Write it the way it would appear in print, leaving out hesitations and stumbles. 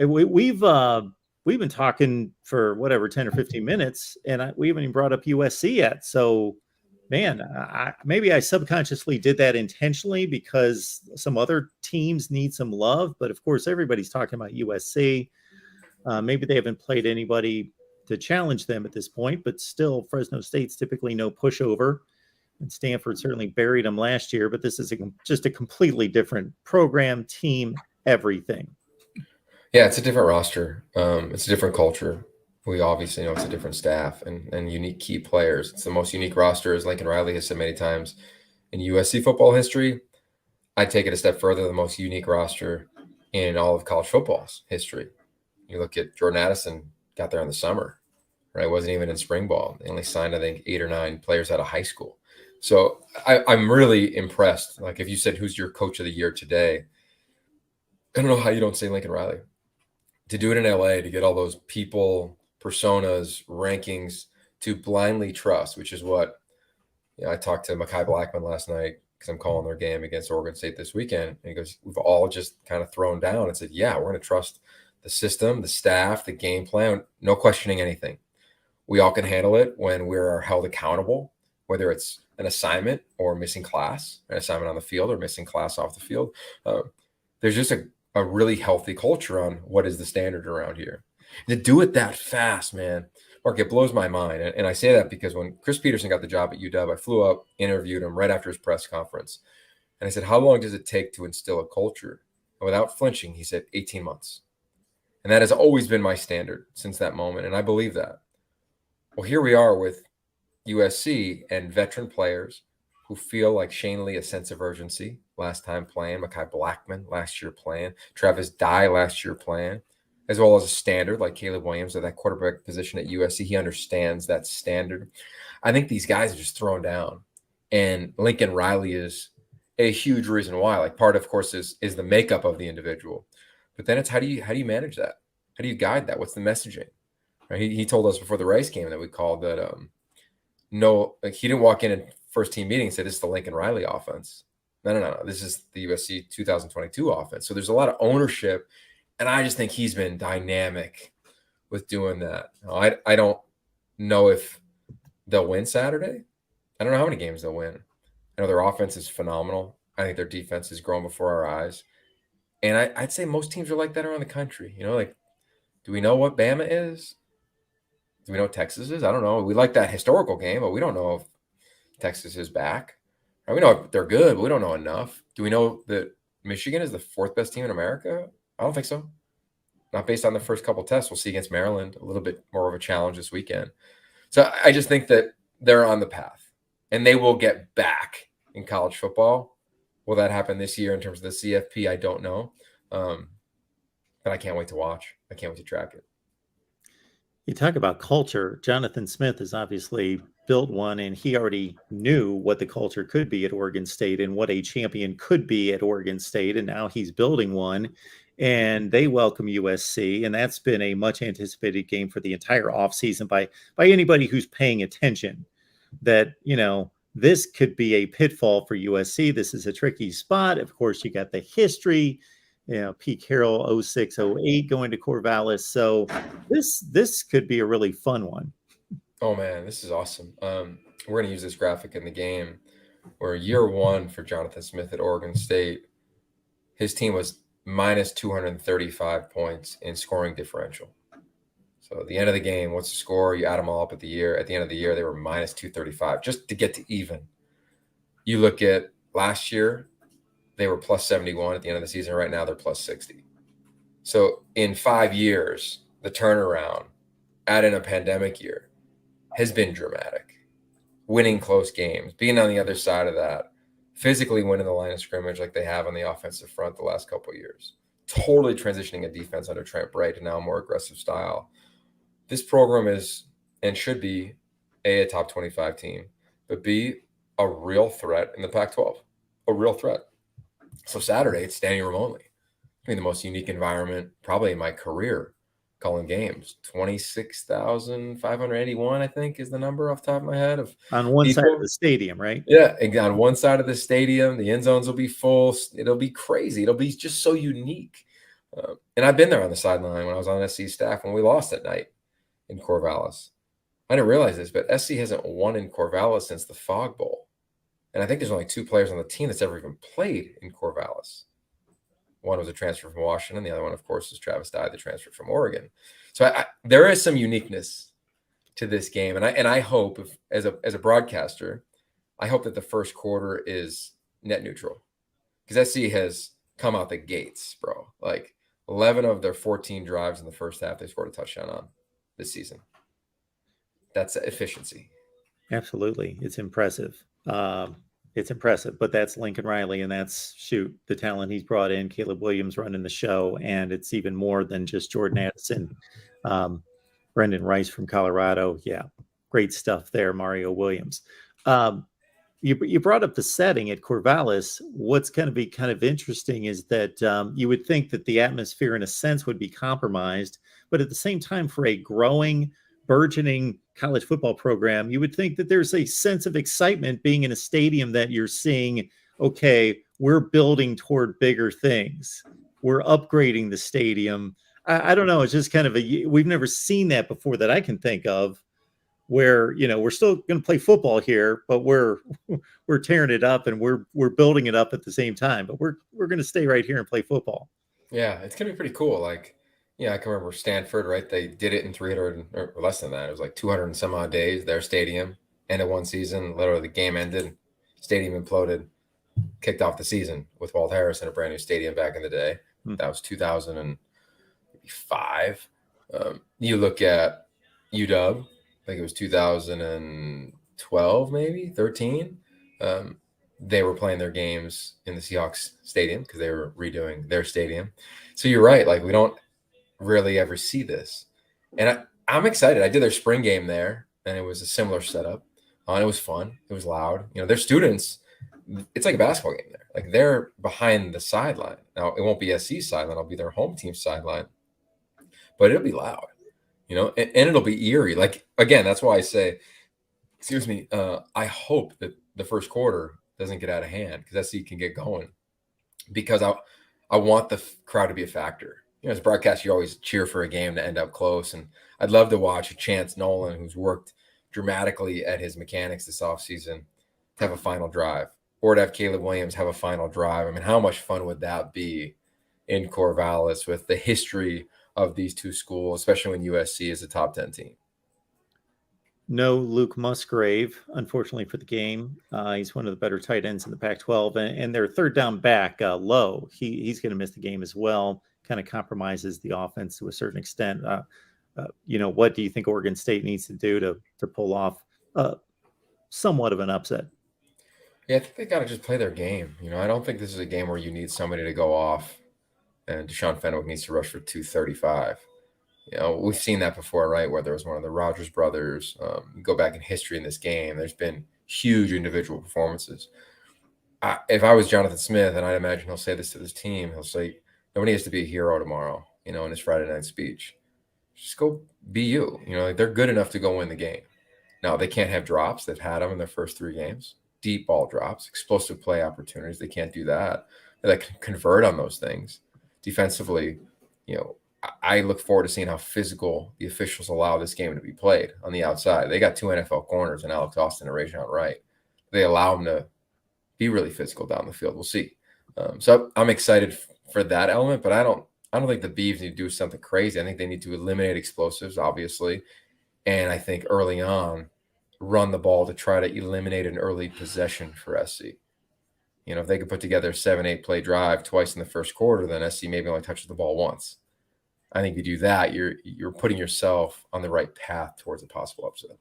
we've been talking for whatever 10 or 15 minutes, and we haven't even brought up USC yet. So, man, maybe I subconsciously did that intentionally because some other teams need some love. But of course, everybody's talking about USC. Maybe they haven't played anybody to challenge them at this point, but still, Fresno State's typically no pushover. And Stanford certainly buried them last year, but this is just a completely different program, team, everything. Yeah, it's a different roster. It's a different culture. We obviously know it's a different staff and unique key players. It's the most unique roster, as Lincoln Riley has said many times in USC football history. I'd take it a step further, the most unique roster in all of college football's history. You look at Jordan Addison, got there in the summer, right? Wasn't even in spring ball. They only signed, I think, 8 or 9 players out of high school. So I'm really impressed. Like if you said, who's your coach of the year today? I don't know how you don't say Lincoln Riley. To do it in LA, to get all those people, personas, rankings, to blindly trust, which is what I talked to Mekhi Blackman last night because I'm calling their game against Oregon State this weekend. And he goes, we've all just kind of thrown down and said, yeah, we're going to trust the system, the staff, the game plan, no questioning anything. We all can handle it when we're held accountable, whether it's an assignment or missing class, an assignment on the field or missing class off the field. There's just a really healthy culture on what is the standard around here. To do it that fast, man, Mark, it blows my mind. And I say that because when Chris Peterson got the job at UW, I flew up, interviewed him right after his press conference. And I said, how long does it take to instill a culture? And without flinching, he said 18 months. And that has always been my standard since that moment. And I believe that. Well, here we are with USC and veteran players who feel like Shane Lee, a sense of urgency last time playing, Mekhi Blackman last year playing, Travis Dye last year playing, as well as a standard like Caleb Williams at that quarterback position at USC. He understands that standard. I think these guys are just thrown down. And Lincoln Riley is a huge reason why. Like part, of course, is the makeup of the individual. But then it's how do you manage that? How do you guide that? What's the messaging? Right? He told us before the Rice game that we called that he didn't walk in at first team meeting and say this is the Lincoln Riley offense. No. This is the USC 2022 offense. So there's a lot of ownership, and I just think he's been dynamic with doing that. I don't know if they'll win Saturday. I don't know how many games they'll win. I know their offense is phenomenal. I think their defense has grown before our eyes. And I'd say most teams are like that around the country. Like, do we know what Bama is? Do we know what Texas is? I don't know. We like that historical game, but we don't know if Texas is back. We know they're good, but we don't know enough. Do we know that Michigan is the 4th best team in America? I don't think so. Not based on the first couple tests. We'll see against Maryland, a little bit more of a challenge this weekend. So I just think that they're on the path, and they will get back in college football. Will that happen this year in terms of the CFP? I don't know. But I can't wait to watch. I can't wait to track it. You talk about culture. Jonathan Smith has obviously built one, and he already knew what the culture could be at Oregon State and what a champion could be at Oregon State. And now he's building one, and they welcome USC. And that's been a much anticipated game for the entire offseason by anybody who's paying attention that, this could be a pitfall for USC. This is a tricky spot. Of course, you got the history, Pete Carroll, 06, 08 going to Corvallis. So this could be a really fun one. Oh, man, this is awesome. We're going to use this graphic in the game where year one for Jonathan Smith at Oregon State, his team was minus 235 points in scoring differential. So at the end of the game, what's the score? You add them all up at the end of the year, they were minus 235 just to get to even. You look at last year, they were plus 71 at the end of the season. Right now, they're plus 60. So in 5 years, the turnaround, add in a pandemic year, has been dramatic. Winning close games, being on the other side of that, physically winning the line of scrimmage like they have on the offensive front the last couple of years. Totally transitioning a defense under Trent Bray to now a more aggressive style. This program is and should be a top 25 team, but B, a real threat in the Pac-12, a real threat. So Saturday, it's standing room only. I mean, the most unique environment probably in my career calling games. 26,581, I think, is the number off the top of my head. On one side of the stadium, right? Yeah, on one side of the stadium, the end zones will be full. It'll be crazy. It'll be just so unique. And I've been there on the sideline when I was on SC staff when we lost that night in Corvallis. I didn't realize this, but SC hasn't won in Corvallis since the Fog Bowl. And I think there's only 2 players on the team that's ever even played in Corvallis. One was a transfer from Washington. The other one, of course, is Travis Dye, the transfer from Oregon. So there is some uniqueness to this game. And I hope, as a broadcaster, I hope that the first quarter is net neutral. Because SC has come out the gates, bro. Like 11 of their 14 drives in the first half, they scored a touchdown on this season. That's efficiency. Absolutely. It's impressive. It's impressive, but that's Lincoln Riley, and that's the talent he's brought in. Caleb Williams running the show, and it's even more than just Jordan Addison. Brendan Rice from Colorado. Yeah, great stuff there, Mario Williams. You brought up the setting at Corvallis. What's going to be kind of interesting is that you would think that the atmosphere, in a sense, would be compromised, but at the same time, for a growing, burgeoning college football program, you would think that there's a sense of excitement being in a stadium that you're seeing, okay, we're building toward bigger things. We're upgrading the stadium. I don't know. It's just kind of we've never seen that before that I can think of, where, we're still going to play football here, but we're tearing it up and we're building it up at the same time, but we're going to stay right here and play football. Yeah, it's going to be pretty cool. Like, I can remember Stanford, right? They did it in 300 or less than that. It was like 200 and some odd days, their stadium, end of one season. Literally, the game ended, stadium imploded, kicked off the season with Walt Harris in a brand new stadium back in the day. That was 2005. You look at UW, I think it was 2012, maybe 13. They were playing their games in the Seahawks stadium because they were redoing their stadium. So you're right. Like, we don't really ever see this. And I'm excited. I did their spring game there, and it was a similar setup. And it was fun. It was loud. Their students, it's like a basketball game there. Like, they're behind the sideline. Now, it won't be SC's sideline. It'll be their home team's sideline. But it'll be loud, and it'll be eerie. Like, again, that's why I say, I hope that the first quarter doesn't get out of hand, because SC can get going, because I want the crowd to be a factor. As a broadcaster, you always cheer for a game to end up close. And I'd love to watch Chance Nolan, who's worked dramatically at his mechanics this offseason, to have a final drive, or to have Caleb Williams have a final drive. I mean, how much fun would that be in Corvallis with the history of these two schools, especially when USC is a top 10 team? No Luke Musgrave, unfortunately, for the game. He's one of the better tight ends in the Pac-12, and their third down back, Lowe, he's going to miss the game as well. Kind of compromises the offense to a certain extent. What do you think Oregon State needs to do to pull off somewhat of an upset? Yeah, I think they got to just play their game. I don't think this is a game where you need somebody to go off and Deshaun Fenwick needs to rush for 235. We've seen that before, right? Where there was one of the Rogers brothers. You go back in history in this game, there's been huge individual performances. If I was Jonathan Smith, and I'd imagine he'll say this to this team, he'll say, nobody has to be a hero tomorrow, in his Friday night speech. Just go be you. They're good enough to go win the game. Now, they can't have drops. They've had them in their first 3 games. Deep ball drops, explosive play opportunities. They can't do that. They can convert on those things. Defensively, I look forward to seeing how physical the officials allow this game to be played on the outside. They got 2 NFL corners in Alex Austin and Rajon Wright. They allow them to be really physical down the field. We'll see. So I'm excited for that element, but I don't think the Beavs need to do something crazy. I think they need to eliminate explosives, obviously, and I think early on run the ball to try to eliminate an early possession for SC. If they could put together a 7-8 play drive twice in the first quarter, then SC maybe only touches the ball once. I think if you do that, you're putting yourself on the right path towards a possible upset.